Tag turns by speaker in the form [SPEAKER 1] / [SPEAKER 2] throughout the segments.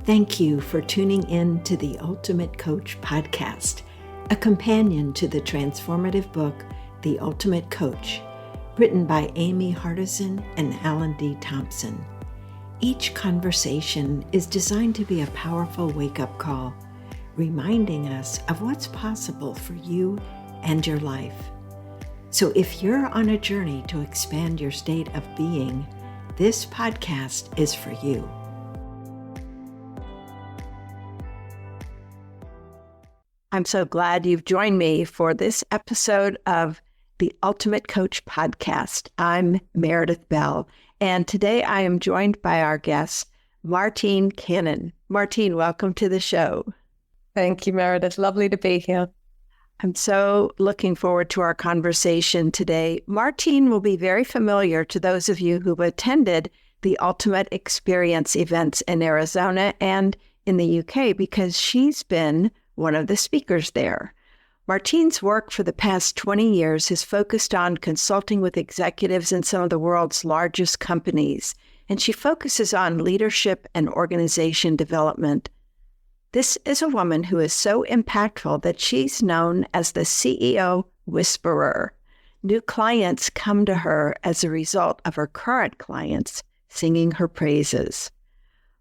[SPEAKER 1] Thank you for tuning in to the Ultimate Coach podcast, a companion to the transformative book, The Ultimate Coach, written by Amy Hardison and Alan D. Thompson. Each conversation is designed to be a powerful wake-up call, reminding us of what's possible for you and your life. So if you're on a journey to expand your state of being, this podcast is for you. I'm so glad you've joined me for this episode of the Ultimate Coach podcast. I'm Meredith Bell, and today I am joined by our guest, Martine Cannon. Martine, welcome to the show.
[SPEAKER 2] Thank you, Meredith. Lovely to be here.
[SPEAKER 1] I'm so looking forward to our conversation today. Martine will be very familiar to those of you who've attended the Ultimate Experience events in Arizona and in the UK because she's been one of the speakers there. Martine's work for the past 20 years has focused on consulting with executives in some of the world's largest companies, and she focuses on leadership and organization development. This is a woman who is so impactful that she's known as the CEO Whisperer. New clients come to her as a result of her current clients singing her praises.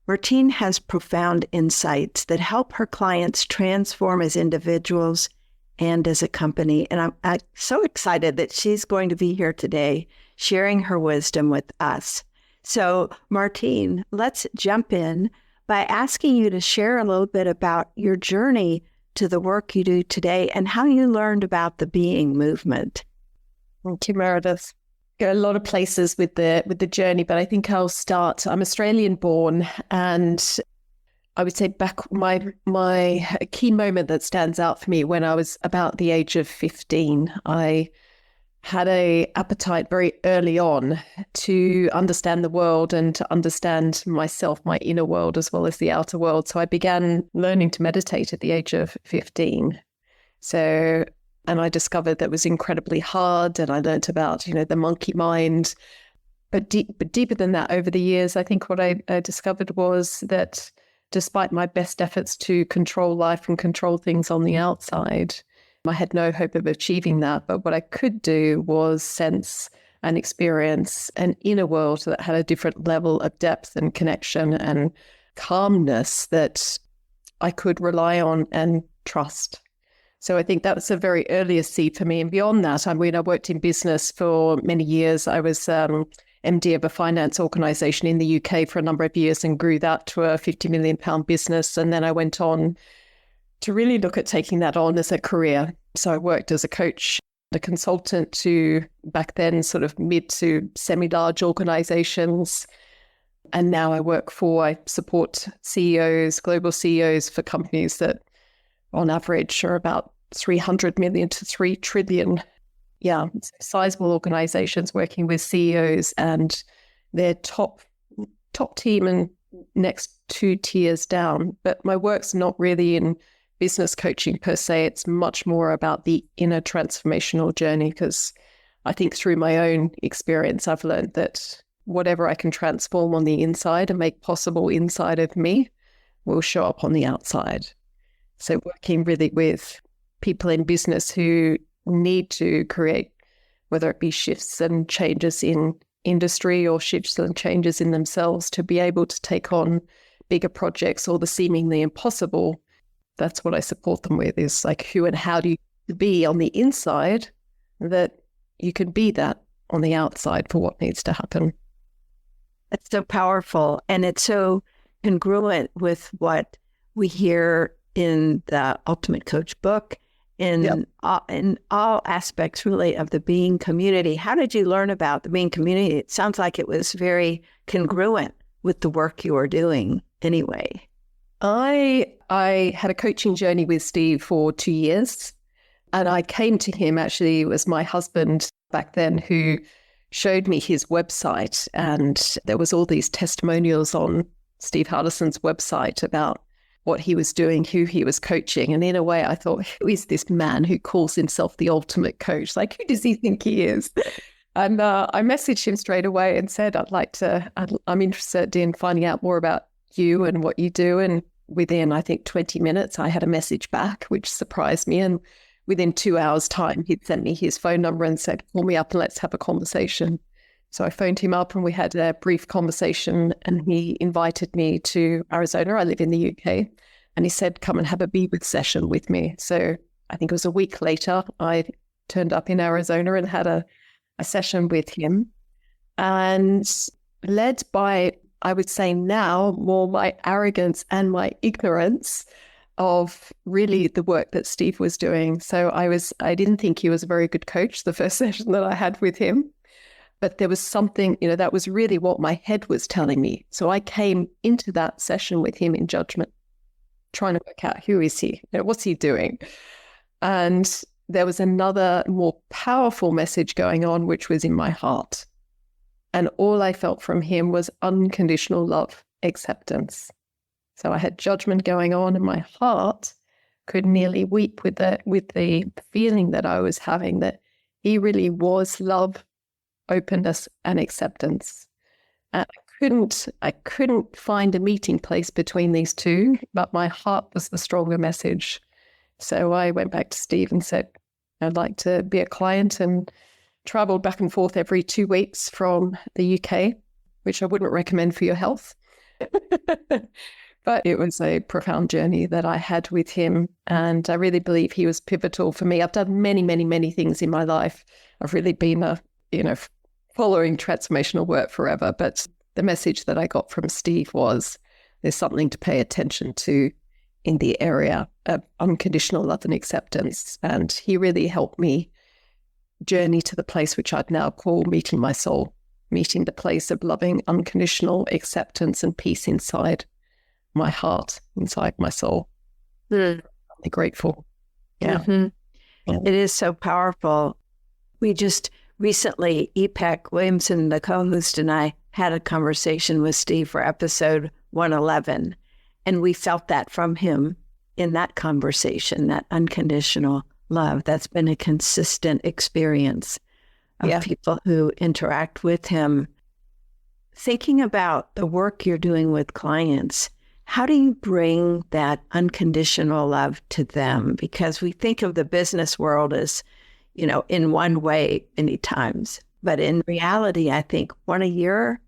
[SPEAKER 1] Martine has profound insights that help her clients transform as individuals and as a company. And I'm so excited that she's going to be here today sharing her wisdom with us. So, Martine, let's jump in by asking you to share a little bit about your journey to the work you do today and how you learned about the being movement.
[SPEAKER 2] Thank you, Meredith. Go a lot of places with the journey, but I think I'll start. I'm Australian born, and I would say back my key moment that stands out for me when I was about the age of 15. I had an appetite very early on to understand the world and to understand myself, my inner world, as well as the outer world. So I began learning to meditate at the age of 15. And I discovered that was incredibly hard, and I learned about, the monkey mind. But deeper than that, over the years, I think what I discovered was that despite my best efforts to control life and control things on the outside, I had no hope of achieving that. But what I could do was sense and experience an inner world that had a different level of depth and connection and calmness that I could rely on and trust. So I think that was a very earliest seed for me. And beyond that, I worked in business for many years. I was MD of a finance organization in the UK for a number of years and grew that to a £50 million business. And then I went on to really look at taking that on as a career. So I worked as a coach, a consultant to back then sort of mid to semi-large organizations. And now I support CEOs, global CEOs for companies that on average are about 300 million to 3 trillion. Yeah, sizable organizations working with CEOs and their top team and next 2 tiers down. But my work's not really in business coaching per se. It's much more about the inner transformational journey, because I think through my own experience, I've learned that whatever I can transform on the inside and make possible inside of me will show up on the outside. So working really with people in business who need to create, whether it be shifts and changes in industry or shifts and changes in themselves to be able to take on bigger projects or the seemingly impossible. That's what I support them with, is like who and how do you be on the inside that you can be that on the outside for what needs to happen.
[SPEAKER 1] It's so powerful, and it's so congruent with what we hear in the Ultimate Coach book, in all aspects really of the being community. How did you learn about the being community? It sounds like it was very congruent with the work you were doing anyway.
[SPEAKER 2] I had a coaching journey with Steve for 2 years, and I came to him, actually, it was my husband back then who showed me his website, and there was all these testimonials on Steve Hardison's website about what he was doing, who he was coaching. And in a way, I thought, who is this man who calls himself the ultimate coach? Like, who does he think he is? And I messaged him straight away and said, I'm interested in finding out more about you and what you do. And within, I think, 20 minutes, I had a message back, which surprised me. And within 2 hours' time, he'd sent me his phone number and said, call me up and let's have a conversation. So I phoned him up and we had a brief conversation, and he invited me to Arizona. I live in the UK. And he said, come and have a Be With session with me. So I think it was a week later, I turned up in Arizona and had a session with him. And led by, I would say now, more my arrogance and my ignorance of really the work that Steve was doing. So I didn't think he was a very good coach the first session that I had with him. But there was something, that was really what my head was telling me. So I came into that session with him in judgment, trying to work out, who is he? What's he doing? And there was another more powerful message going on, which was in my heart. And all I felt from him was unconditional love, acceptance. So I had judgment going on, and my heart could nearly weep with the feeling that I was having, that he really was love, openness, and acceptance. And I couldn't find a meeting place between these two, but my heart was the stronger message. So I went back to Steve and said, I'd like to be a client, and traveled back and forth every 2 weeks from the UK, which I wouldn't recommend for your health. But it was a profound journey that I had with him. And I really believe he was pivotal for me. I've done many, many, many things in my life. I've really been following transformational work forever. But the message that I got from Steve was, there's something to pay attention to in the area of unconditional love and acceptance. And he really helped me journey to the place which I'd now call meeting my soul, meeting the place of loving unconditional acceptance and peace inside my heart, inside my soul. I'm grateful. Yeah.
[SPEAKER 1] Mm-hmm. Yeah. It is so powerful. We just recently, Epec Williamson, the co-host, and I had a conversation with Steve for episode 111. And we felt that from him in that conversation, that unconditional love. That's been a consistent experience of people who interact with him. Thinking about the work you're doing with clients, how do you bring that unconditional love to them? Because we think of the business world as, in one way many times. But in reality, I think one of your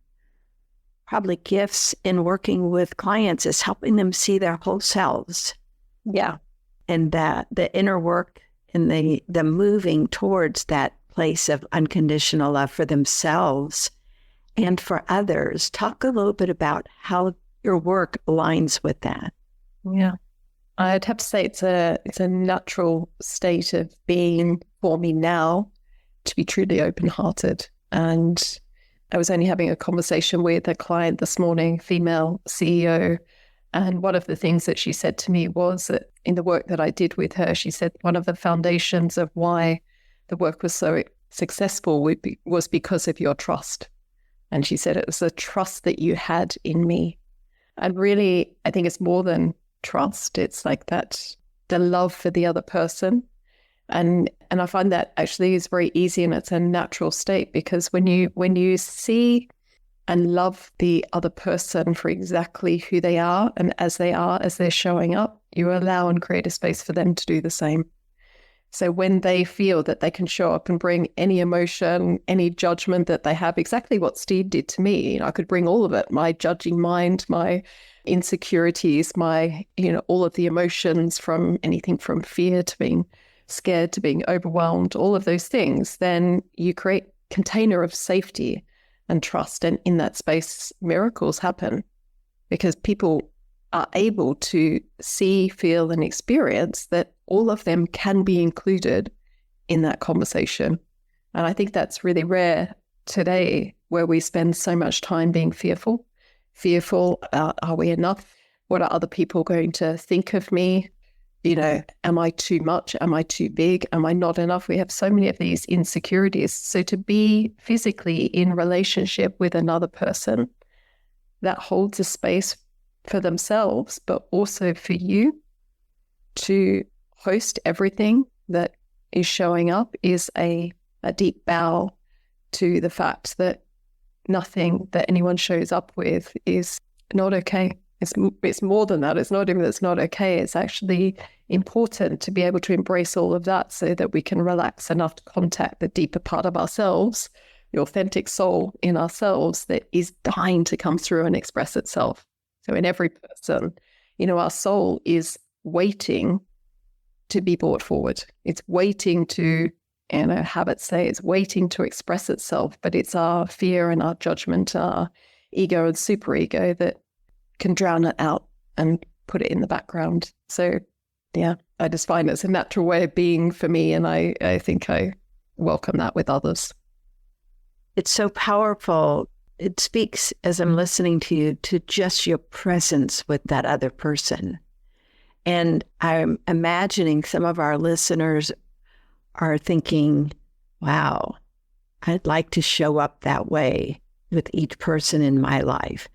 [SPEAKER 1] probably gifts in working with clients is helping them see their whole selves.
[SPEAKER 2] Yeah.
[SPEAKER 1] And that the inner work and the moving towards that place of unconditional love for themselves and for others. Talk a little bit about how your work aligns with that.
[SPEAKER 2] Yeah. I'd have to say it's a natural state of being for me now to be truly open-hearted. And I was only having a conversation with a client this morning, female CEO, and one of the things that she said to me was that in the work that I did with her, she said one of the foundations of why the work was so successful was because of your trust. And she said it was the trust that you had in me. And really, I think it's more than trust. It's like that, the love for the other person. And I find that actually is very easy, and it's a natural state, because when you see and love the other person for exactly who they are and as they're showing up, you allow and create a space for them to do the same. So when they feel that they can show up and bring any emotion, any judgment that they have, exactly what Steve did to me, I could bring all of it, my judging mind, my insecurities, my, all of the emotions, from anything from fear to being scared to being overwhelmed, all of those things, then you create a container of safety and trust. And in that space, miracles happen, because people are able to see, feel, and experience that all of them can be included in that conversation. And I think that's really rare today, where we spend so much time being fearful. Are we enough? What are other people going to think of me? Am I too much? Am I too big? Am I not enough? We have so many of these insecurities. So to be physically in relationship with another person that holds a space for themselves, but also for you to host everything that is showing up, is a deep bow to the fact that nothing that anyone shows up with is not okay. It's more than that. It's not even that it's not okay. It's actually important to be able to embrace all of that so that we can relax enough to contact the deeper part of ourselves, the authentic soul in ourselves that is dying to come through and express itself. So in every person, our soul is waiting to be brought forward. It's waiting to, habits say it's waiting to express itself, but it's our fear and our judgment, our ego and superego that can drown it out and put it in the background. So yeah, I just find it's a natural way of being for me, and I think I welcome that with others.
[SPEAKER 1] It's so powerful. It speaks, as I'm listening to you, to just your presence with that other person. And I'm imagining some of our listeners are thinking, wow, I'd like to show up that way with each person in my life.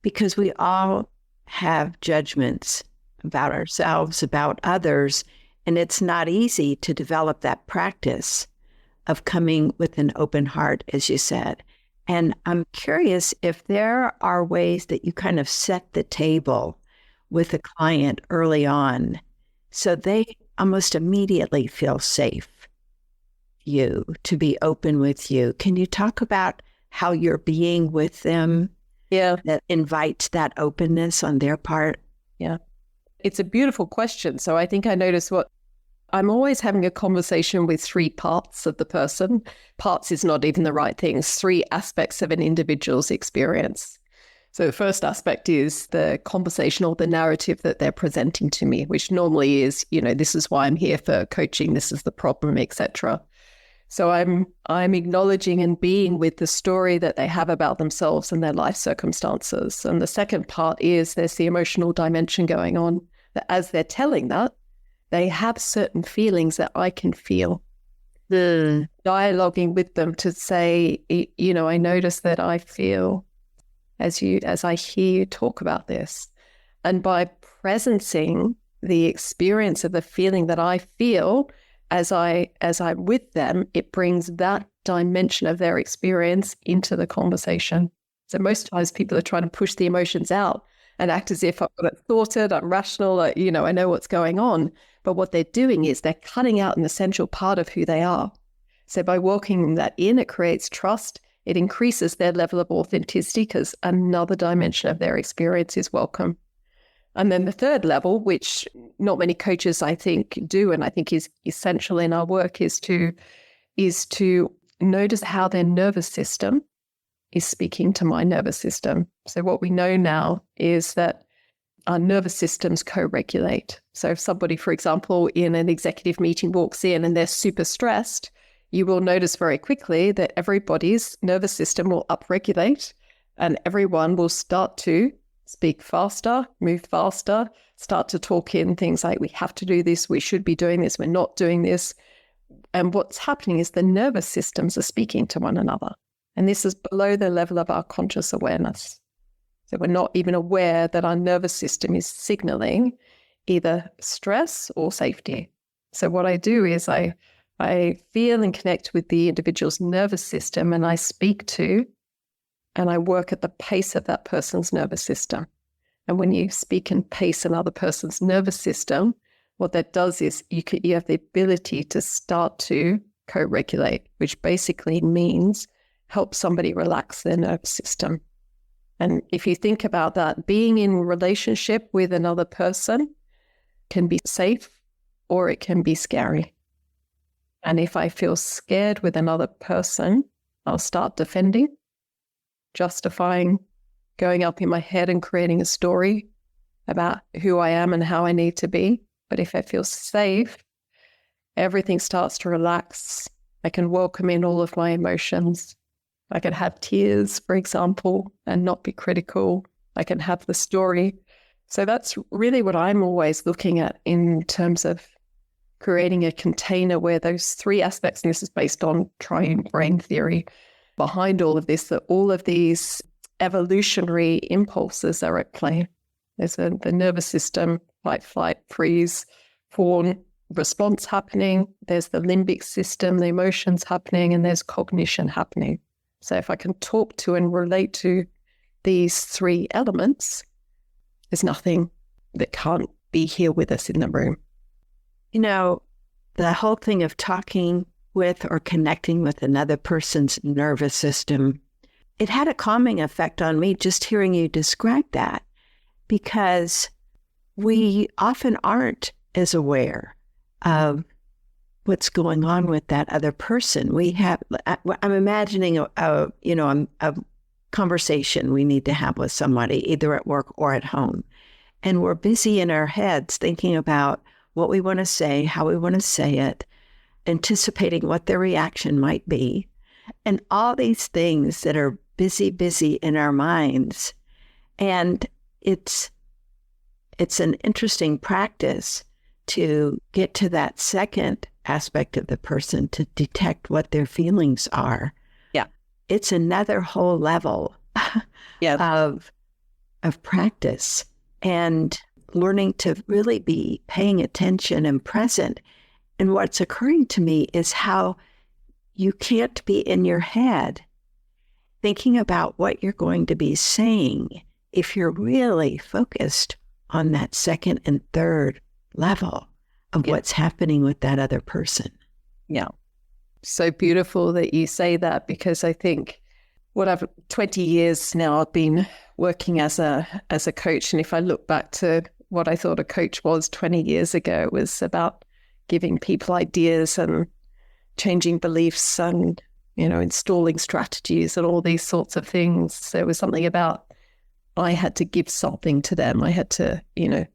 [SPEAKER 1] Because we all have judgments about ourselves, about others, and it's not easy to develop that practice of coming with an open heart, as you said. And I'm curious if there are ways that you kind of set the table with a client early on so they almost immediately feel safe to be open with you. Can you talk about how you're being with them?
[SPEAKER 2] Yeah.
[SPEAKER 1] That invites that openness on their part?
[SPEAKER 2] Yeah. It's a beautiful question. So I think I notice I'm always having a conversation with three parts of the person. Parts is not even the right thing. It's three aspects of an individual's experience. So the first aspect is the conversational, the narrative that they're presenting to me, which normally is, this is why I'm here for coaching. This is the problem, etc. So I'm acknowledging and being with the story that they have about themselves and their life circumstances. And the second part is there's the emotional dimension going on, that as they're telling that, they have certain feelings that I can feel. The dialoguing with them to say, I notice that I feel as I hear you talk about this. And by presencing the experience of the feeling that I feel as I'm with them, it brings that dimension of their experience into the conversation. So most times people are trying to push the emotions out and act as if I've got it sorted, I'm rational, I know what's going on. But what they're doing is they're cutting out an essential part of who they are. So by walking that in, it creates trust. It increases their level of authenticity because another dimension of their experience is welcome. And then the third level, which not many coaches, I think, do, and I think is essential in our work, is to notice how their nervous system is speaking to my nervous system. So what we know now is that our nervous systems co-regulate. So if somebody, for example, in an executive meeting walks in and they're super stressed, you will notice very quickly that everybody's nervous system will upregulate and everyone will start to speak faster, move faster, start to talk in things like, we have to do this, we should be doing this, we're not doing this. And what's happening is the nervous systems are speaking to one another. And this is below the level of our conscious awareness. So we're not even aware that our nervous system is signaling either stress or safety. So what I do is I feel and connect with the individual's nervous system, and I speak to and I work at the pace of that person's nervous system. And when you speak and pace another person's nervous system, what that does is you have the ability to start to co-regulate, which basically means help somebody relax their nervous system. And if you think about that, being in relationship with another person can be safe or it can be scary. And if I feel scared with another person, I'll start defending, justifying, going up in my head and creating a story about who I am and how I need to be. But if I feel safe, everything starts to relax. I can welcome in all of my emotions. I can have tears, for example, and not be critical. I can have the story. So that's really what I'm always looking at in terms of creating a container where those three aspects, and this is based on triune brain theory behind all of this, that all of these evolutionary impulses are at play. There's the nervous system, fight, flight, freeze, fawn response happening. There's the limbic system, the emotions happening, and there's cognition happening. So if I can talk to and relate to these three elements, There's nothing that can't be here with us in the room.
[SPEAKER 1] You know, the whole thing of talking with or connecting with another person's nervous system, it had a calming effect on me just hearing you describe that, because we often aren't as aware of what's going on with that other person. I'm imagining a conversation we need to have with somebody, either at work or at home. And we're busy in our heads thinking about what we want to say, how we want to say it, anticipating what their reaction might be, and all these things that are busy in our minds. And it's an interesting practice to get to that second aspect of the person, to detect what their feelings are.
[SPEAKER 2] Yeah.
[SPEAKER 1] It's another whole level of practice and learning to really be paying attention and present. And what's occurring to me is how you can't be in your head thinking about what you're going to be saying if you're really focused on that second and third level of what's happening with that other person.
[SPEAKER 2] Yeah. So beautiful that you say that, because I think 20 years now I've been working as a coach. And if I look back to what I thought a coach was 20 years ago, it was about giving people ideas and changing beliefs and, installing strategies and all these sorts of things. There was something about I had to give something to them. I had to,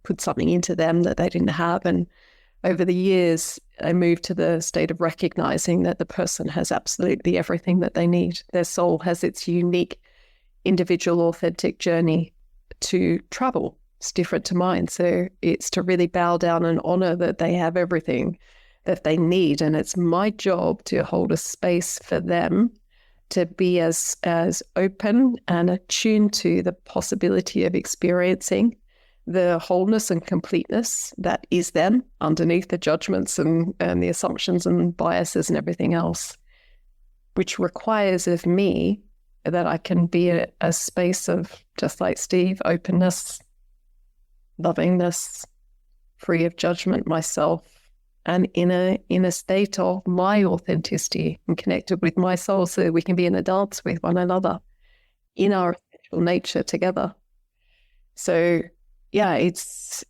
[SPEAKER 2] put something into them that they didn't have. And over the years, I moved to the state of recognizing that the person has absolutely everything that they need. Their soul has its unique, individual, authentic journey to travel. It's different to mine. So it's to really bow down and honor that they have everything that they need. And it's my job to hold a space for them to be as open and attuned to the possibility of experiencing the wholeness and completeness that is them underneath the judgments and the assumptions and biases and everything else, which requires of me that I can be a space of, just like Steve, openness, lovingness, free of judgment myself, and in a state of my authenticity and connected with my soul, so that we can be in a dance with one another in our essential nature together. So yeah, it's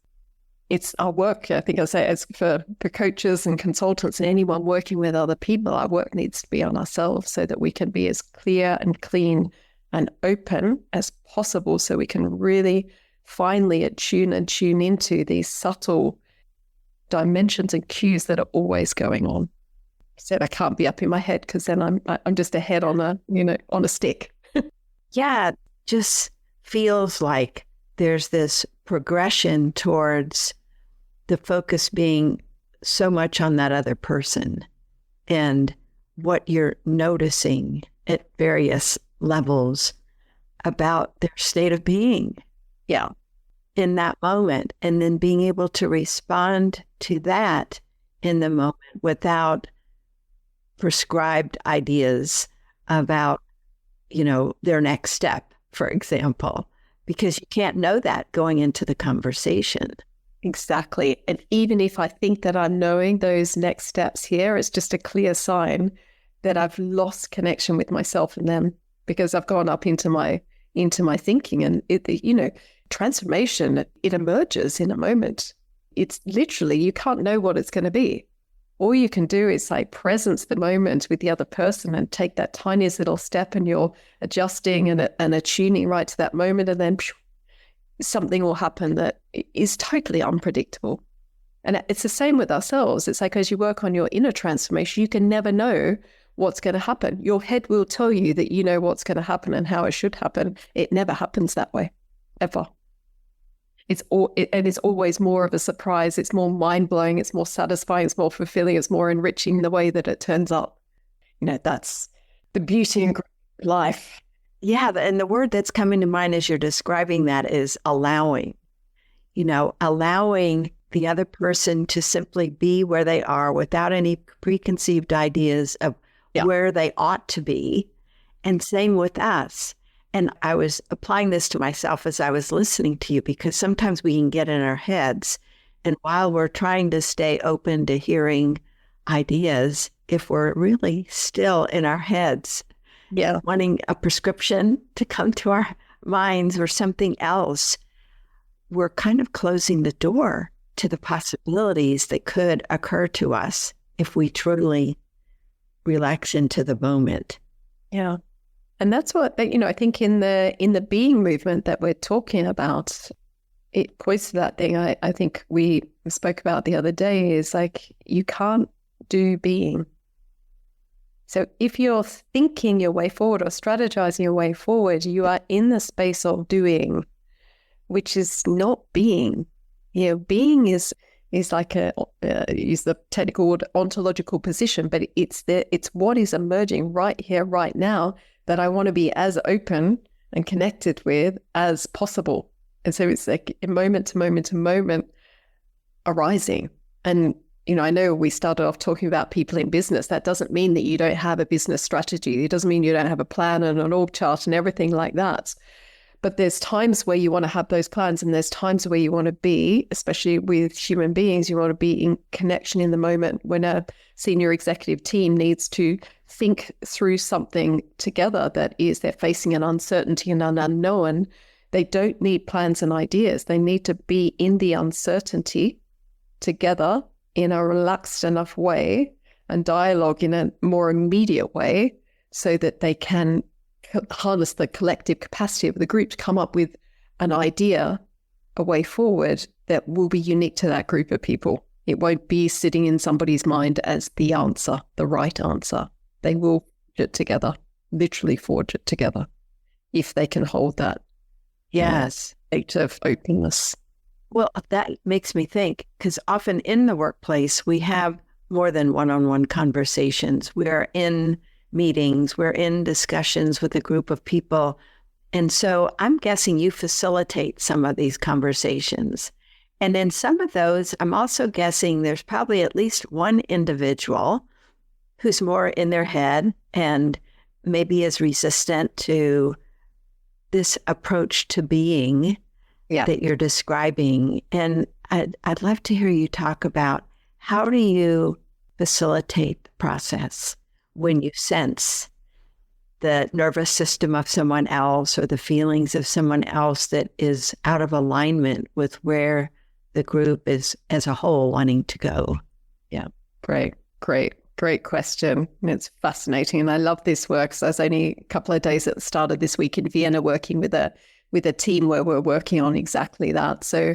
[SPEAKER 2] our work. I think I say as for coaches and consultants and anyone working with other people, our work needs to be on ourselves so that we can be as clear and clean and open as possible, so we can really finally tune into these subtle dimensions and cues that are always going on. I said I can't be up in my head, because then I'm just a head on a stick.
[SPEAKER 1] Yeah, it just feels like there's this progression towards the focus being so much on that other person and what you're noticing at various levels about their state of being.
[SPEAKER 2] Yeah.
[SPEAKER 1] In that moment, and then being able to respond to that in the moment without prescribed ideas about, their next step, for example, because you can't know that going into the conversation.
[SPEAKER 2] Exactly. And even if I think that I'm knowing those next steps here, it's just a clear sign that I've lost connection with myself and them, because I've gone up into my thinking, and transformation, it emerges in a moment. It's literally, you can't know what it's going to be. All you can do is presence the moment with the other person and take that tiniest little step, and you're adjusting and attuning right to that moment, and then something will happen that is totally unpredictable. And it's the same with ourselves. It's like, as you work on your inner transformation, you can never know what's going to happen. Your head will tell you that you know what's going to happen and how it should happen. It never happens that way, ever. It's always more of a surprise. It's more mind-blowing. It's more satisfying. It's more fulfilling. It's more enriching the way that it turns up. That's the beauty and life.
[SPEAKER 1] Yeah, and the word that's coming to mind as you're describing that is allowing. Allowing the other person to simply be where they are without any preconceived ideas of where they ought to be. And same with us. And I was applying this to myself as I was listening to you, because sometimes we can get in our heads. And while we're trying to stay open to hearing ideas, if we're really still in our heads, wanting a prescription to come to our minds or something else, we're kind of closing the door to the possibilities that could occur to us if we truly relax into the moment.
[SPEAKER 2] Yeah. And that's what, I think in the being movement that we're talking about, it points to that thing I think we spoke about the other day, is like, you can't do being. So if you're thinking your way forward or strategizing your way forward, you are in the space of doing, which is not being. Being is like use the technical word ontological position, but it's what is emerging right here, right now, that I want to be as open and connected with as possible. And so it's like moment to moment to moment arising. And, I know we started off talking about people in business. That doesn't mean that you don't have a business strategy. It doesn't mean you don't have a plan and an org chart and everything like that. But there's times where you want to have those plans, and there's times where you want to be, especially with human beings, you want to be in connection in the moment. When a senior executive team needs to think through something together that is, they're facing an uncertainty and an unknown, they don't need plans and ideas. They need to be in the uncertainty together in a relaxed enough way and dialogue in a more immediate way, so that they can harness the collective capacity of the group to come up with an idea, a way forward that will be unique to that group of people. It won't be sitting in somebody's mind as the answer, the right answer. They will forge it together, literally forge it together, if they can hold that state of openness.
[SPEAKER 1] Well, that makes me think, because often in the workplace, we have more than one-on-one conversations. We're in meetings, we're in discussions with a group of people. And so I'm guessing you facilitate some of these conversations. And in some of those, I'm also guessing there's probably at least one individual who's more in their head and maybe is resistant to this approach to being that you're describing. And I'd love to hear you talk about, how do you facilitate the process when you sense the nervous system of someone else or the feelings of someone else that is out of alignment with where the group is as a whole wanting to go?
[SPEAKER 2] Yeah, great question. And it's fascinating. And I love this work. So I was only a couple of days at the start of this week in Vienna working with a team where we're working on exactly that. So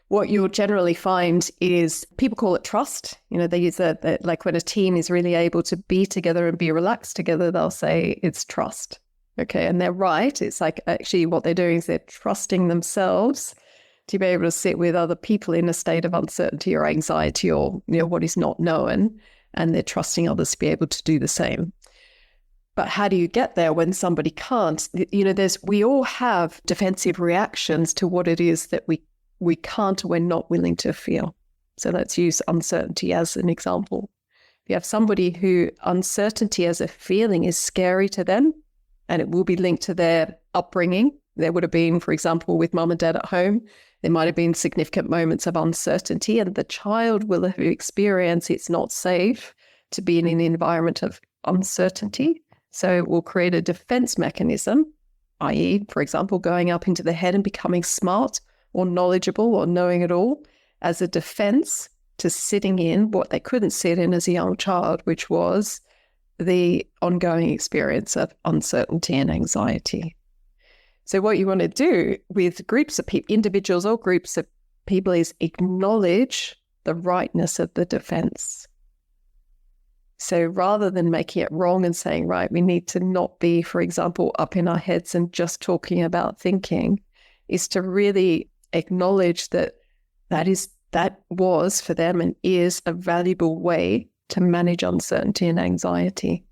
[SPEAKER 2] what you'll generally find is people call it trust. They use that like when a team is really able to be together and be relaxed together, they'll say it's trust. Okay. And they're right. It's like actually what they're doing is they're trusting themselves to be able to sit with other people in a state of uncertainty or anxiety or, what is not known. And they're trusting others to be able to do the same. But how do you get there when somebody can't? We all have defensive reactions to what it is that we can't or we're not willing to feel. So let's use uncertainty as an example. If you have somebody who uncertainty as a feeling is scary to them, and it will be linked to their upbringing. There would have been, for example, with mum and dad at home, there might have been significant moments of uncertainty, and the child will have experienced it's not safe to be in an environment of uncertainty. So it will create a defense mechanism, i.e., for example, going up into the head and becoming smart or knowledgeable or knowing it all, as a defense to sitting in what they couldn't sit in as a young child, which was the ongoing experience of uncertainty and anxiety. So what you want to do with groups of people, individuals or groups of people, is acknowledge the rightness of the defense. So rather than making it wrong and saying, right, we need to not be, for example, up in our heads and just talking about thinking, is to really acknowledge that that was for them and is a valuable way to manage uncertainty and anxiety.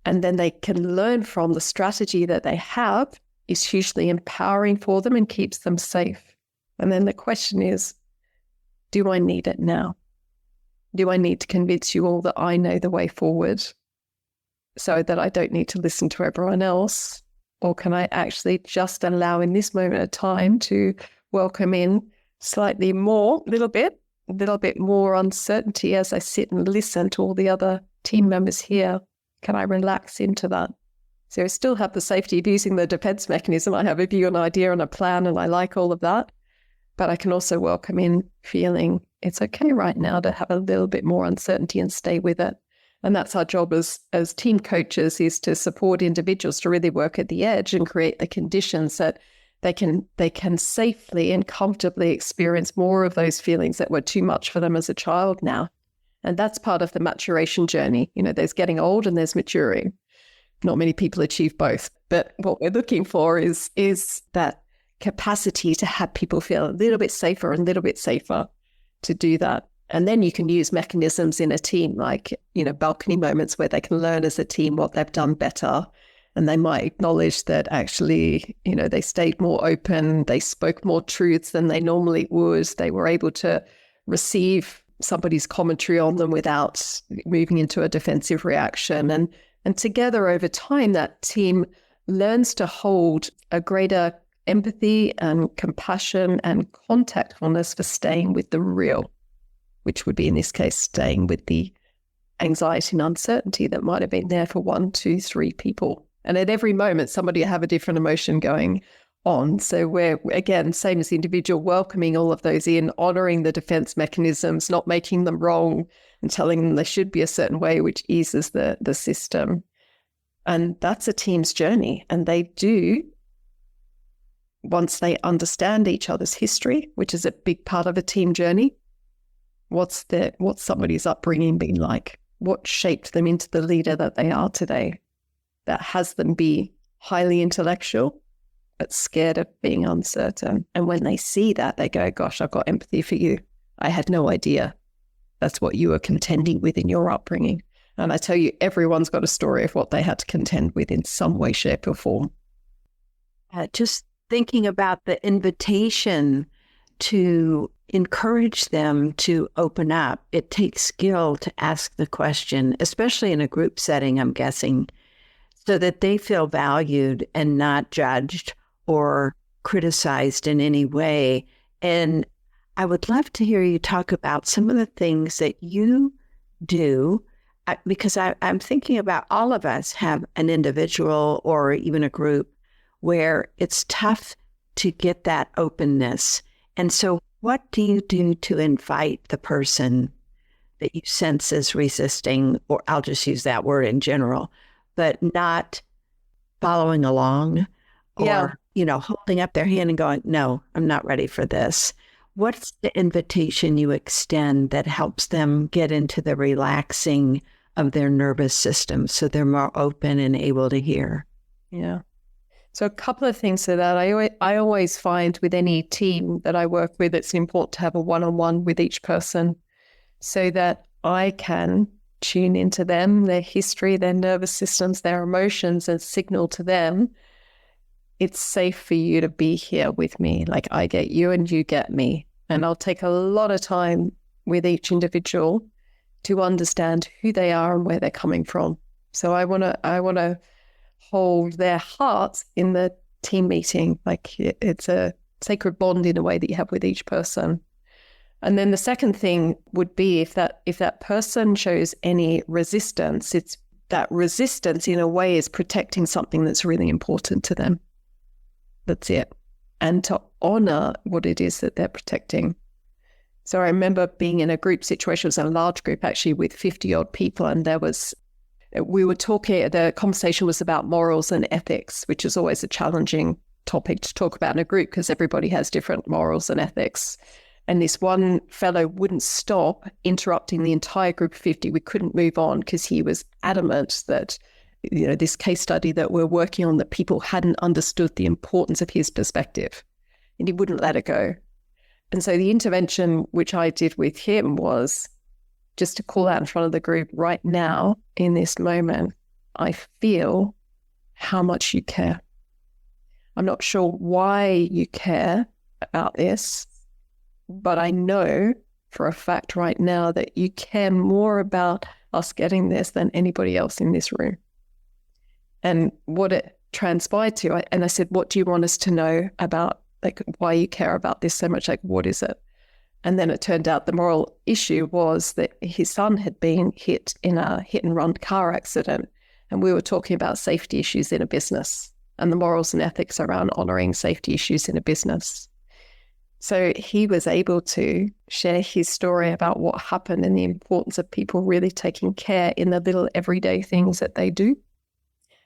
[SPEAKER 2] And then they can learn from the strategy that they have is hugely empowering for them and keeps them safe. And then the question is, do I need it now? Do I need to convince you all that I know the way forward so that I don't need to listen to everyone else? Or can I actually just allow in this moment of time to welcome in slightly more, a little bit more uncertainty as I sit and listen to all the other team members here? Can I relax into that? So I still have the safety of using the defense mechanism. I have a view, an idea, and a plan, and I like all of that. But I can also welcome in feeling it's okay right now to have a little bit more uncertainty and stay with it. And that's our job as team coaches, is to support individuals to really work at the edge and create the conditions that they can safely and comfortably experience more of those feelings that were too much for them as a child now. And that's part of the maturation journey. There's getting old and there's maturing. Not many people achieve both. But what we're looking for is that capacity to have people feel a little bit safer to do that. And then you can use mechanisms in a team like, balcony moments where they can learn as a team what they've done better. And they might acknowledge that actually, they stayed more open, they spoke more truths than they normally would. They were able to receive somebody's commentary on them without moving into a defensive reaction. And together over time, that team learns to hold a greater empathy and compassion and contactfulness for staying with the real, which would be in this case, staying with the anxiety and uncertainty that might have been there for 1, 2, 3 people. And at every moment, somebody will have a different emotion going on. So we're, again, same as the individual, welcoming all of those in, honoring the defense mechanisms, not making them wrong and telling them they should be a certain way, which eases the system. And that's a team's journey. And they do, once they understand each other's history, which is a big part of a team journey, what's somebody's upbringing been like? What shaped them into the leader that they are today? That has them be highly intellectual, but scared of being uncertain. And when they see that, they go, gosh, I've got empathy for you. I had no idea that's what you were contending with in your upbringing. And I tell you, everyone's got a story of what they had to contend with in some way, shape, or form.
[SPEAKER 1] Just thinking about the invitation to encourage them to open up. It takes skill to ask the question, especially in a group setting, I'm guessing, so that they feel valued and not judged or criticized in any way. And I would love to hear you talk about some of the things that you do, because I'm thinking about all of us have an individual or even a group where it's tough to get that openness. And so what do you do to invite the person that you sense is resisting, or I'll just use that word in general, but not following along or, holding up their hand and going, no, I'm not ready for this. What's the invitation you extend that helps them get into the relaxing of their nervous system so they're more open and able to hear?
[SPEAKER 2] Yeah. So a couple of things to that. I always find with any team that I work with, it's important to have a one-on-one with each person so that I can tune into them, their history, their nervous systems, their emotions, and signal to them, it's safe for you to be here with me. Like, I get you and you get me. And I'll take a lot of time with each individual to understand who they are and where they're coming from. So I want to hold their hearts in the team meeting. Like, it's a sacred bond in a way that you have with each person. And then the second thing would be if that person shows any resistance, it's that resistance in a way is protecting something that's really important to them. That's it. And to honor what it is that they're protecting. So I remember being in a group situation, it was a large group actually with 50 odd people. And we were talking, the conversation was about morals and ethics, which is always a challenging topic to talk about in a group because everybody has different morals and ethics. And this one fellow wouldn't stop interrupting the entire group of 50. We couldn't move on because he was adamant that, this case study that we're working on, that people hadn't understood the importance of his perspective, and he wouldn't let it go. And so the intervention which I did with him was just to call out in front of the group, right now, in this moment, I feel how much you care. I'm not sure why you care about this, but I know for a fact right now that you care more about us getting this than anybody else in this room. And what it transpired to. And I said, what do you want us to know about, like, why you care about this so much? Like, what is it? And then it turned out the moral issue was that his son had been hit in a hit and run car accident. And we were talking about safety issues in a business and the morals and ethics around honoring safety issues in a business. So he was able to share his story about what happened and the importance of people really taking care in the little everyday things that they do.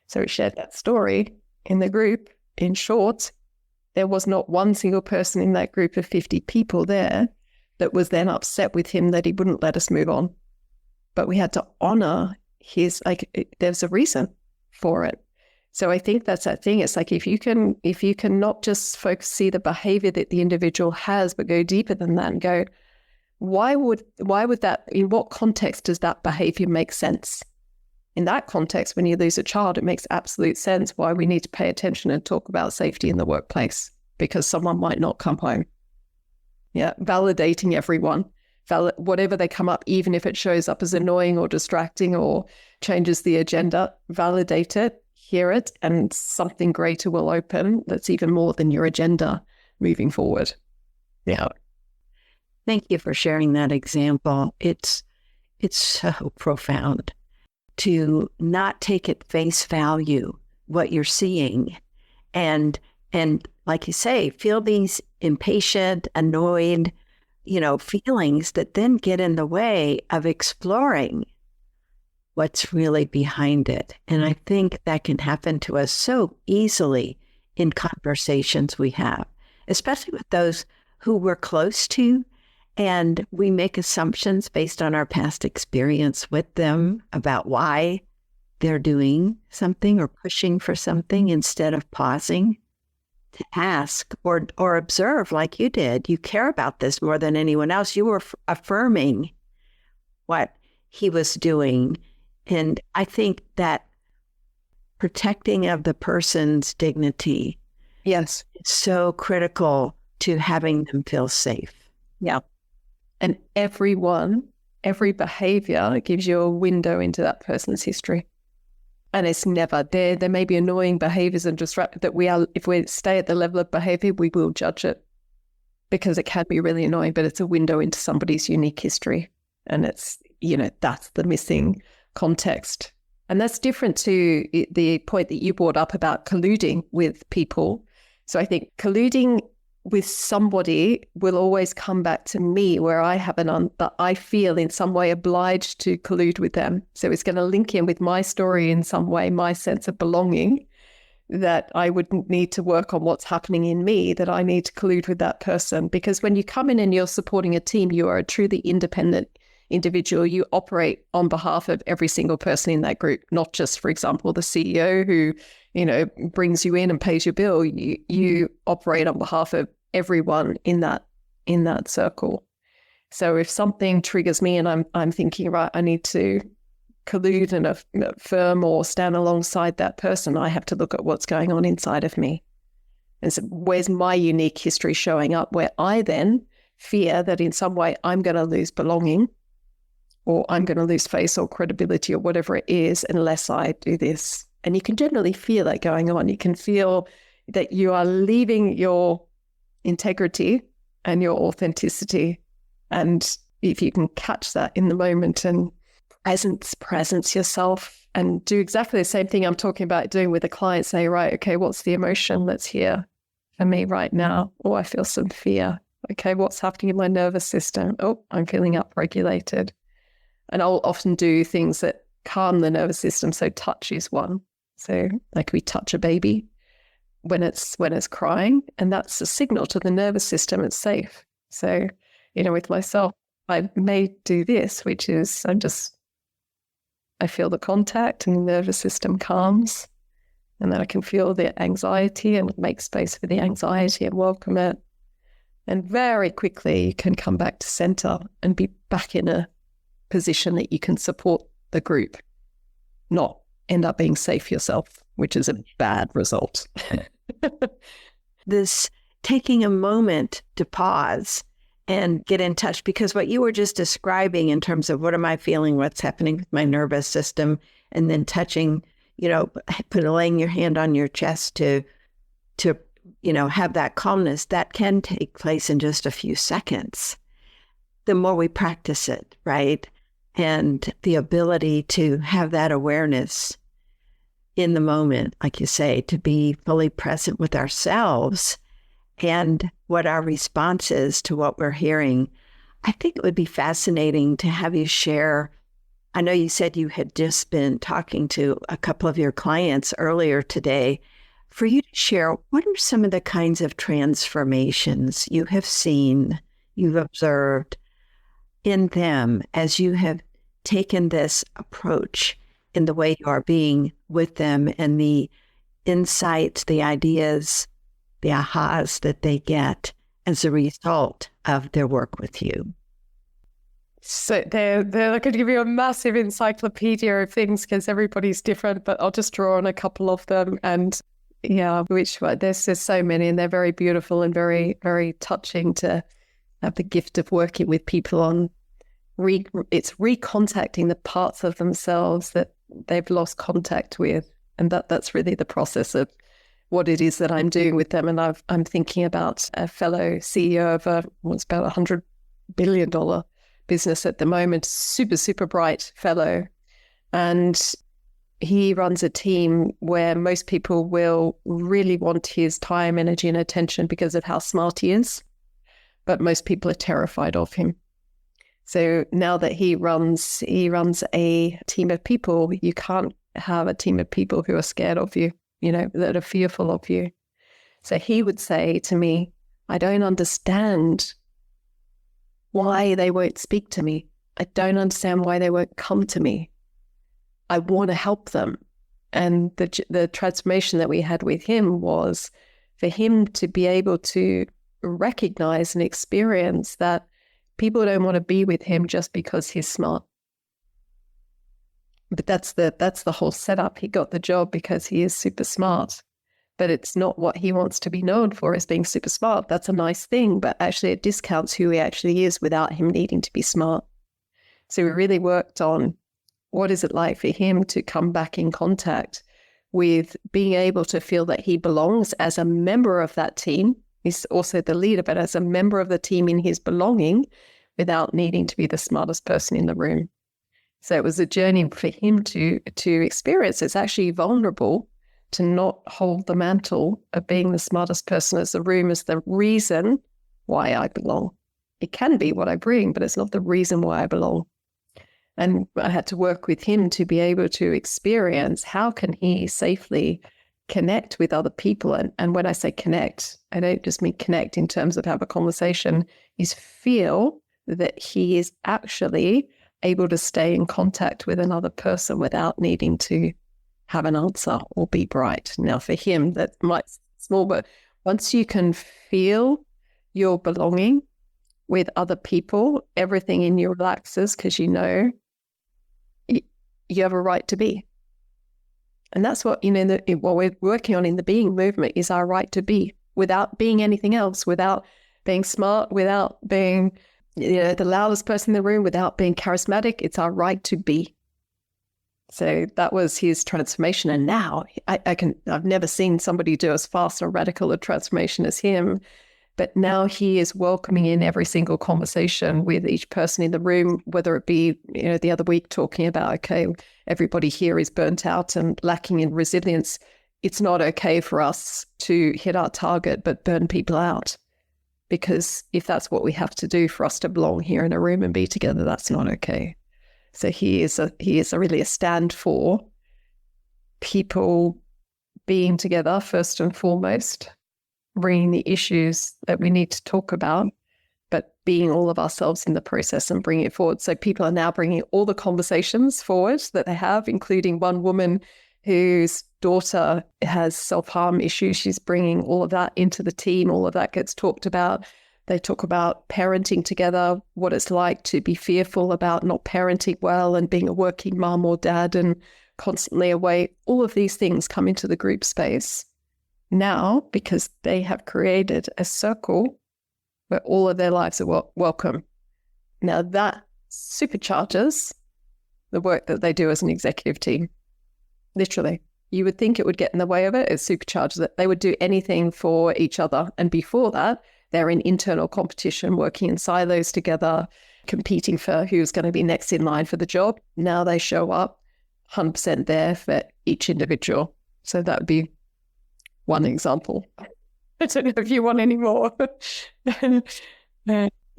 [SPEAKER 2] So he shared that story in the group. In short, there was not one single person in that group of 50 people there that was then upset with him that he wouldn't let us move on. But we had to honor his, there's a reason for it. So I think that's that thing. It's like, if you can not just see the behavior that the individual has, but go deeper than that and go, why would that, in what context does that behavior make sense? In that context, when you lose a child, it makes absolute sense why we need to pay attention and talk about safety in the workplace, because someone might not come home. Yeah, validating everyone, whatever they come up, even if it shows up as annoying or distracting or changes the agenda, validate it, hear it, and something greater will open that's even more than your agenda moving forward. Yeah.
[SPEAKER 1] Thank you for sharing that example. It's so profound to not take at face value what you're seeing and like you say, feel these impatient, annoyed, feelings that then get in the way of exploring what's really behind it. And I think that can happen to us so easily in conversations we have, especially with those who we're close to, and we make assumptions based on our past experience with them about why they're doing something or pushing for something instead of pausing to ask or observe like you did. You care about this more than anyone else. You were affirming what he was doing. And I think that protecting of the person's dignity,
[SPEAKER 2] yes,
[SPEAKER 1] is so critical to having them feel safe.
[SPEAKER 2] Yeah. And every behavior gives you a window into that person's history. And it's never there. There may be annoying behaviors and disrupt that if we stay at the level of behavior, we will judge it because it can be really annoying, but it's a window into somebody's unique history. And it's, that's the missing context. And that's different to the point that you brought up about colluding with people. So I think colluding with somebody will always come back to me where I but I feel in some way obliged to collude with them. So it's going to link in with my story in some way, my sense of belonging, that I wouldn't need to work on what's happening in me, that I need to collude with that person. Because when you come in and you're supporting a team, you are a truly independent individual. You operate on behalf of every single person in that group, not just, for example, the CEO who, brings you in and pays your bill. You operate on behalf of everyone in that circle. So if something triggers me and I'm thinking, right, I need to collude and affirm or stand alongside that person, I have to look at what's going on inside of me. And so where's my unique history showing up, where I then fear that in some way I'm going to lose belonging or I'm going to lose face or credibility or whatever it is unless I do this. And you can generally feel that going on. You can feel that you are leaving your integrity and your authenticity. And if you can catch that in the moment and presence yourself and do exactly the same thing I'm talking about doing with a client, say, right, okay, what's the emotion that's here for me right now? Oh, I feel some fear. Okay, what's happening in my nervous system? Oh, I'm feeling upregulated. And I'll often do things that calm the nervous system. So touch is one. So like we touch a baby when it's crying, and that's a signal to the nervous system it's safe. So, with myself, I may do this, which is I feel the contact and the nervous system calms, and then I can feel the anxiety and make space for the anxiety and welcome it. And very quickly you can come back to center and be back in a position that you can support the group, not end up being safe yourself, which is a bad result.
[SPEAKER 1] This taking a moment to pause and get in touch, because what you were just describing in terms of what am I feeling, what's happening with my nervous system, and then touching laying your hand on your chest to have that calmness, that can take place in just a few seconds. The more we practice it, right? And the ability to have that awareness in the moment, like you say, to be fully present with ourselves and what our response is to what we're hearing. I think it would be fascinating to have you share. I know you said you had just been talking to a couple of your clients earlier today. For you to share, what are some of the kinds of transformations you have seen, you've observed in them as you have taken this approach in the way you are being with them, and the insights, the ideas, the ahas that they get as a result of their work with you?
[SPEAKER 2] So they're going to give you a massive encyclopedia of things because everybody's different, but I'll just draw on a couple of them. And there's just so many, and they're very beautiful and very, very touching to have the gift of working with people on it's recontacting the parts of themselves that they've lost contact with. And that's really the process of what it is that I'm doing with them. And I'm thinking about a fellow CEO of what's about $100 billion business at the moment, super, super bright fellow. And he runs a team where most people will really want his time, energy, and attention because of how smart he is. But most people are terrified of him. So now that he runs a team of people, you can't have a team of people who are scared of you, that are fearful of you. So he would say to me, I don't understand why they won't speak to me. I don't understand why they won't come to me. I want to help them. And the transformation that we had with him was for him to be able to recognize and experience that people don't want to be with him just because he's smart. But that's the whole setup. He got the job because he is super smart, but it's not what he wants to be known for, as being super smart. That's a nice thing, but actually it discounts who he actually is without him needing to be smart. So we really worked on what is it like for him to come back in contact with being able to feel that he belongs as a member of that team. He's also the leader, but as a member of the team in his belonging without needing to be the smartest person in the room. So it was a journey for him to experience. It's actually vulnerable to not hold the mantle of being the smartest person as the room as the reason why I belong. It can be what I bring, but it's not the reason why I belong. And I had to work with him to be able to experience how can he safely connect with other people. And when I say connect, I don't just mean connect in terms of have a conversation, is feel that he is actually able to stay in contact with another person without needing to have an answer or be bright. Now for him, that might be small, but once you can feel your belonging with other people, everything in you relaxes because you have a right to be. And that's what, what we're working on in the being movement is our right to be without being anything else, without being smart, without being the loudest person in the room, without being charismatic. It's our right to be. So that was his transformation. And now I've never seen somebody do as fast or radical a transformation as him. But now he is welcoming in every single conversation with each person in the room, whether it be, the other week talking about, okay, everybody here is burnt out and lacking in resilience. It's not okay for us to hit our target, but burn people out. Because if that's what we have to do for us to belong here in a room and be together, that's not okay. So he is really a stand for people being together first and foremost, bringing the issues that we need to talk about, but being all of ourselves in the process and bringing it forward. So people are now bringing all the conversations forward that they have, including one woman whose daughter has self-harm issues. She's bringing all of that into the team. All of that gets talked about. They talk about parenting together, what it's like to be fearful about not parenting well and being a working mom or dad and constantly away. All of these things come into the group space now because they have created a circle where all of their lives are welcome. Now that supercharges the work that they do as an executive team, literally. You would think it would get in the way of it. It supercharges it. They would do anything for each other. And before that, they're in internal competition, working in silos together, competing for who's going to be next in line for the job. Now they show up 100% there for each individual. So that would be one example. I don't know if you want any more.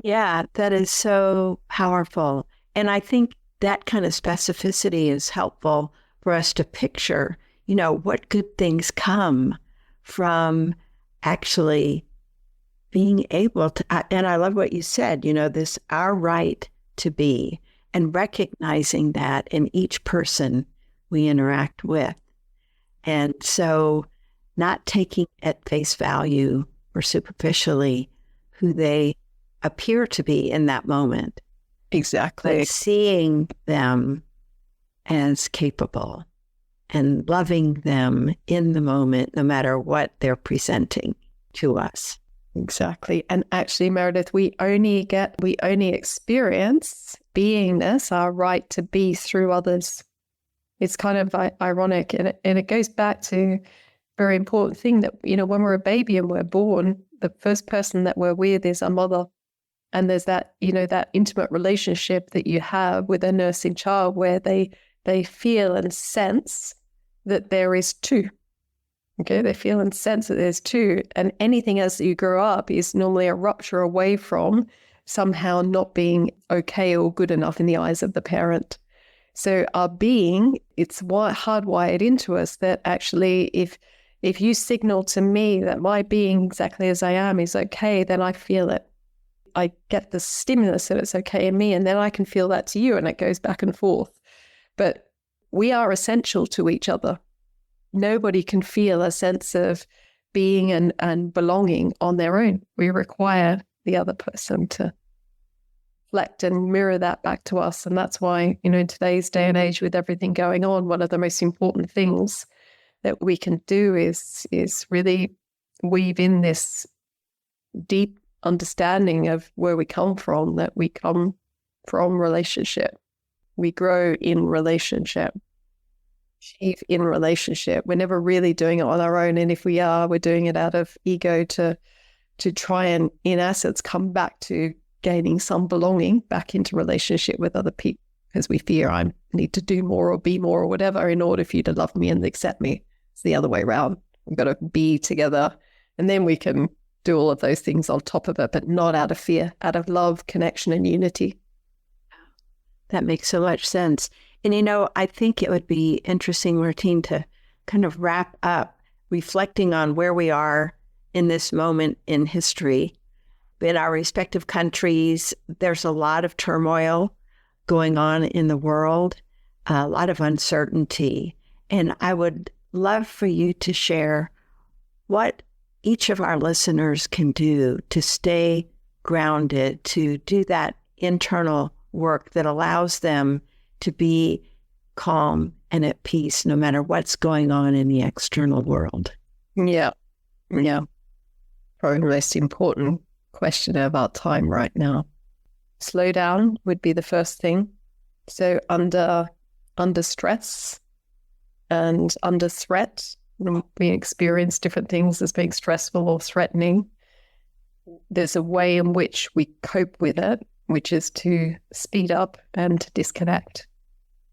[SPEAKER 1] Yeah, that is so powerful. And I think that kind of specificity is helpful for us to picture, what good things come from actually being able to, and I love what you said, this our right to be, and recognizing that in each person we interact with. And so not taking at face value or superficially who they appear to be in that moment.
[SPEAKER 2] Exactly.
[SPEAKER 1] But seeing them as capable and loving them in the moment, no matter what they're presenting to us.
[SPEAKER 2] Exactly. And actually, Meredith, we only experience beingness, our right to be, through others. It's kind of ironic. And it goes back to a very important thing that, when we're a baby and we're born, the first person that we're with is our mother. And there's that, that intimate relationship that you have with a nursing child where they feel and sense that there is two. Okay, they feel and sense that there's two. And anything as you grow up is normally a rupture away from somehow not being okay or good enough in the eyes of the parent. So our being, it's hardwired into us that actually if you signal to me that my being exactly as I am is okay, then I feel it. I get the stimulus that it's okay in me, and then I can feel that to you, and it goes back and forth. But we are essential to each other. Nobody can feel a sense of being and belonging on their own. We require the other person to reflect and mirror that back to us. And that's why, in today's day and age, with everything going on, one of the most important things that we can do is really weave in this deep understanding of where we come from, that we come from relationship. We grow in relationship, achieve in relationship. We're never really doing it on our own. And if we are, we're doing it out of ego to try and, in essence, come back to gaining some belonging back into relationship with other people, because we fear I need to do more or be more or whatever in order for you to love me and accept me. It's the other way around. We've got to be together, and then we can do all of those things on top of it, but not out of fear, out of love, connection, and unity.
[SPEAKER 1] That makes so much sense. And, I think it would be interesting, Martine, to kind of wrap up reflecting on where we are in this moment in history. In our respective countries, there's a lot of turmoil going on in the world, a lot of uncertainty. And I would love for you to share what each of our listeners can do to stay grounded, to do that internal work that allows them to be calm and at peace no matter what's going on in the external world.
[SPEAKER 2] Yeah. Probably the most important question of our time right now. Slow down would be the first thing. So under stress and under threat, we experience different things as being stressful or threatening. There's a way in which we cope with it, which is to speed up and to disconnect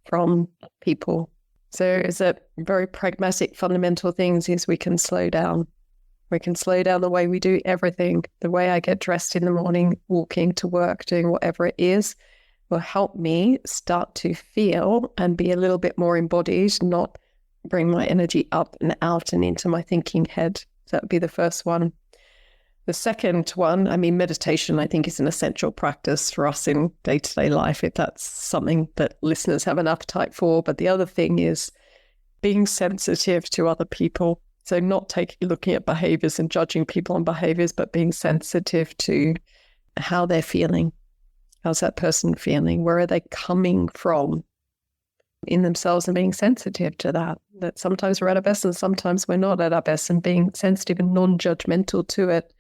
[SPEAKER 2] from people. So is it very pragmatic, fundamental things is we can slow down. We can slow down the way we do everything. The way I get dressed in the morning, walking to work, doing whatever it is, will help me start to feel and be a little bit more embodied, not bring my energy up and out and into my thinking head. So that would be the first one. The second one, meditation, I think, is an essential practice for us in day-to-day life, if that's something that listeners have an appetite for. But the other thing is being sensitive to other people. So not looking at behaviors and judging people on behaviors, but being sensitive to how they're feeling. How's that person feeling? Where are they coming from in themselves, and being sensitive to that? That sometimes we're at our best and sometimes we're not at our best, and being sensitive and non-judgmental to it.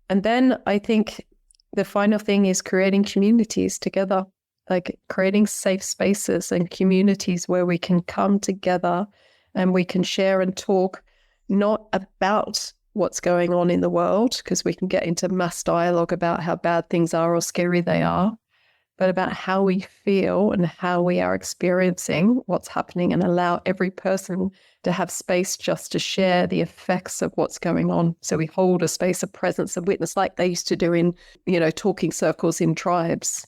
[SPEAKER 2] And then I think the final thing is creating communities together, like creating safe spaces and communities where we can come together and we can share and talk not about what's going on in the world, because we can get into mass dialogue about how bad things are or scary they are, but about how we feel and how we are experiencing what's happening, and allow every person to have space just to share the effects of what's going on. So we hold a space of presence and witness like they used to do in, talking circles in tribes.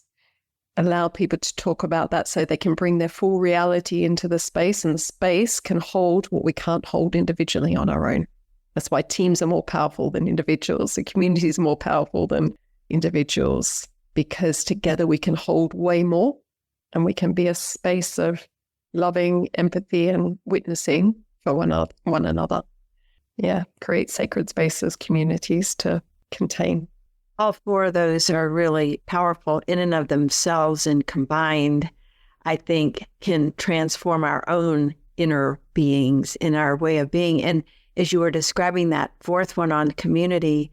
[SPEAKER 2] Allow people to talk about that so they can bring their full reality into the space, and the space can hold what we can't hold individually on our own. That's why teams are more powerful than individuals. The community is more powerful than individuals, because together we can hold way more, and we can be a space of loving, empathy, and witnessing for one another. Yeah, create sacred spaces, communities to contain.
[SPEAKER 1] All four of those are really powerful in and of themselves, and combined, I think, can transform our own inner beings in our way of being. And as you were describing that fourth one on community,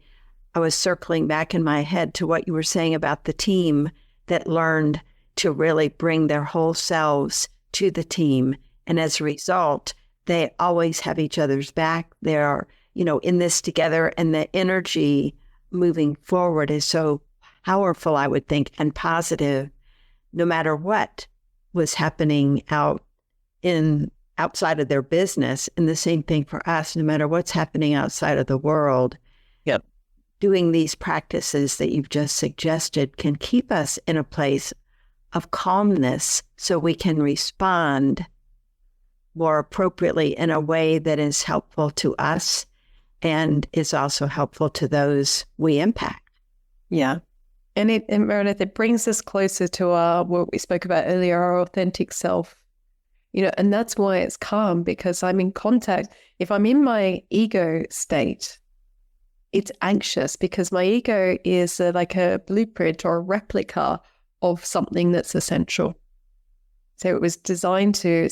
[SPEAKER 1] I was circling back in my head to what you were saying about the team that learned to really bring their whole selves to the team. And as a result, they always have each other's back. They're, in this together, and the energy moving forward is so powerful, I would think, and positive, no matter what was happening outside of their business. And the same thing for us, no matter what's happening outside of the world.
[SPEAKER 2] Yep.
[SPEAKER 1] Doing these practices that you've just suggested can keep us in a place of calmness, so we can respond more appropriately in a way that is helpful to us and is also helpful to those we impact.
[SPEAKER 2] Yeah. And Meredith, it brings us closer to what we spoke about earlier, our authentic self. And that's why it's calm, because I'm in contact. If I'm in my ego state, it's anxious, because my ego is like a blueprint or a replica of something that's essential. So it was designed to,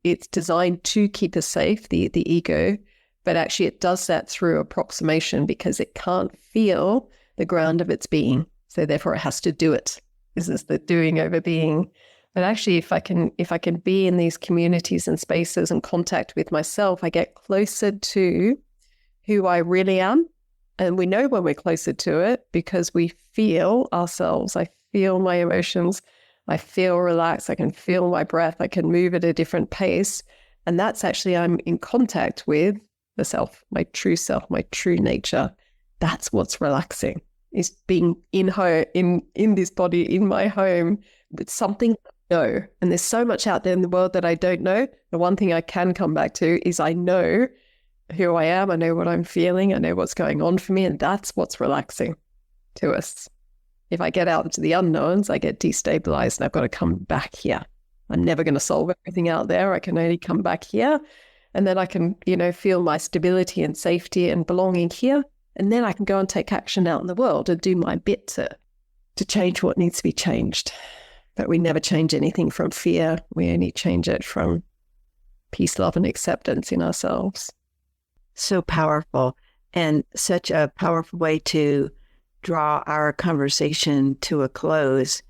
[SPEAKER 2] it's designed to keep us safe, the ego, but actually it does that through approximation, because it can't feel the ground of its being. So therefore it has to do it. This is the doing over being. But actually, if I can be in these communities and spaces and contact with myself, I get closer to who I really am. And we know when we're closer to it because we feel ourselves. I feel my emotions. I feel relaxed. I can feel my breath. I can move at a different pace. And that's actually, I'm in contact with the self, my true nature. That's what's relaxing, is being in this body, in my home, with something I know. And there's so much out there in the world that I don't know. The one thing I can come back to is I know who I am. I know what I'm feeling. I know what's going on for me. And that's what's relaxing to us. If I get out into the unknowns, I get destabilized, and I've got to come back here. I'm never going to solve everything out there. I can only come back here. And then I can, feel my stability and safety and belonging here. And then I can go and take action out in the world and do my bit to change what needs to be changed. But we never change anything from fear. We only change it from peace, love, and acceptance in ourselves.
[SPEAKER 1] So powerful, and such a powerful way to draw our conversation to a close.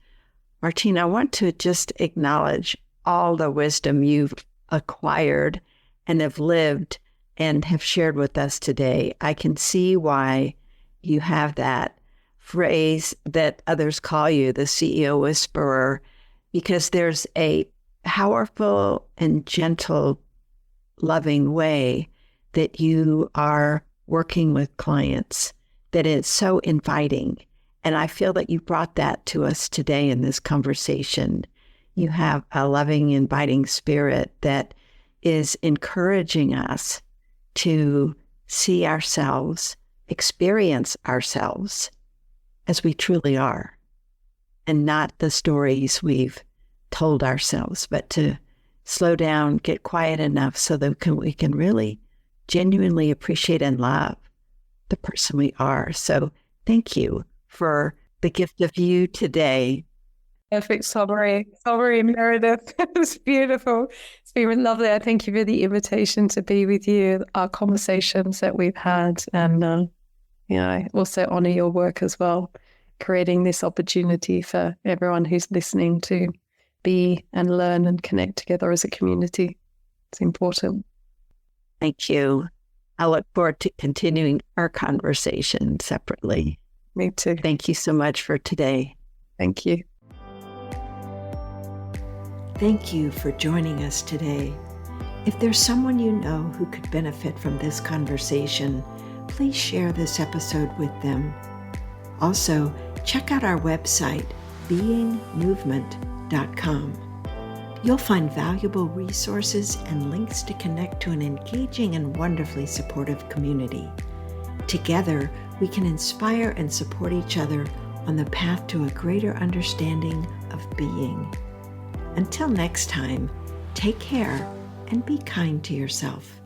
[SPEAKER 1] Martine, I want to just acknowledge all the wisdom you've acquired and have lived and have shared with us today. I can see why you have that phrase that others call you, the CEO whisperer, because there's a powerful and gentle, loving way that you are working with clients that is so inviting. And I feel that you brought that to us today in this conversation. You have a loving, inviting spirit that is encouraging us to see ourselves, experience ourselves as we truly are, and not the stories we've told ourselves, but to slow down, get quiet enough so that we can really genuinely appreciate and love the person we are. So thank you for the gift of you today.
[SPEAKER 2] Perfect summary, Meredith. It was beautiful. It's been lovely. I thank you for the invitation to be with you, our conversations that we've had. And I also honor your work as well, creating this opportunity for everyone who's listening to be and learn and connect together as a community. It's important.
[SPEAKER 1] Thank you. I look forward to continuing our conversation separately.
[SPEAKER 2] Me too.
[SPEAKER 1] Thank you so much for today.
[SPEAKER 2] Thank you.
[SPEAKER 1] Thank you for joining us today. If there's someone you know who could benefit from this conversation, please share this episode with them. Also, check out our website, beingmovement.com. You'll find valuable resources and links to connect to an engaging and wonderfully supportive community. Together, we can inspire and support each other on the path to a greater understanding of being. Until next time, take care and be kind to yourself.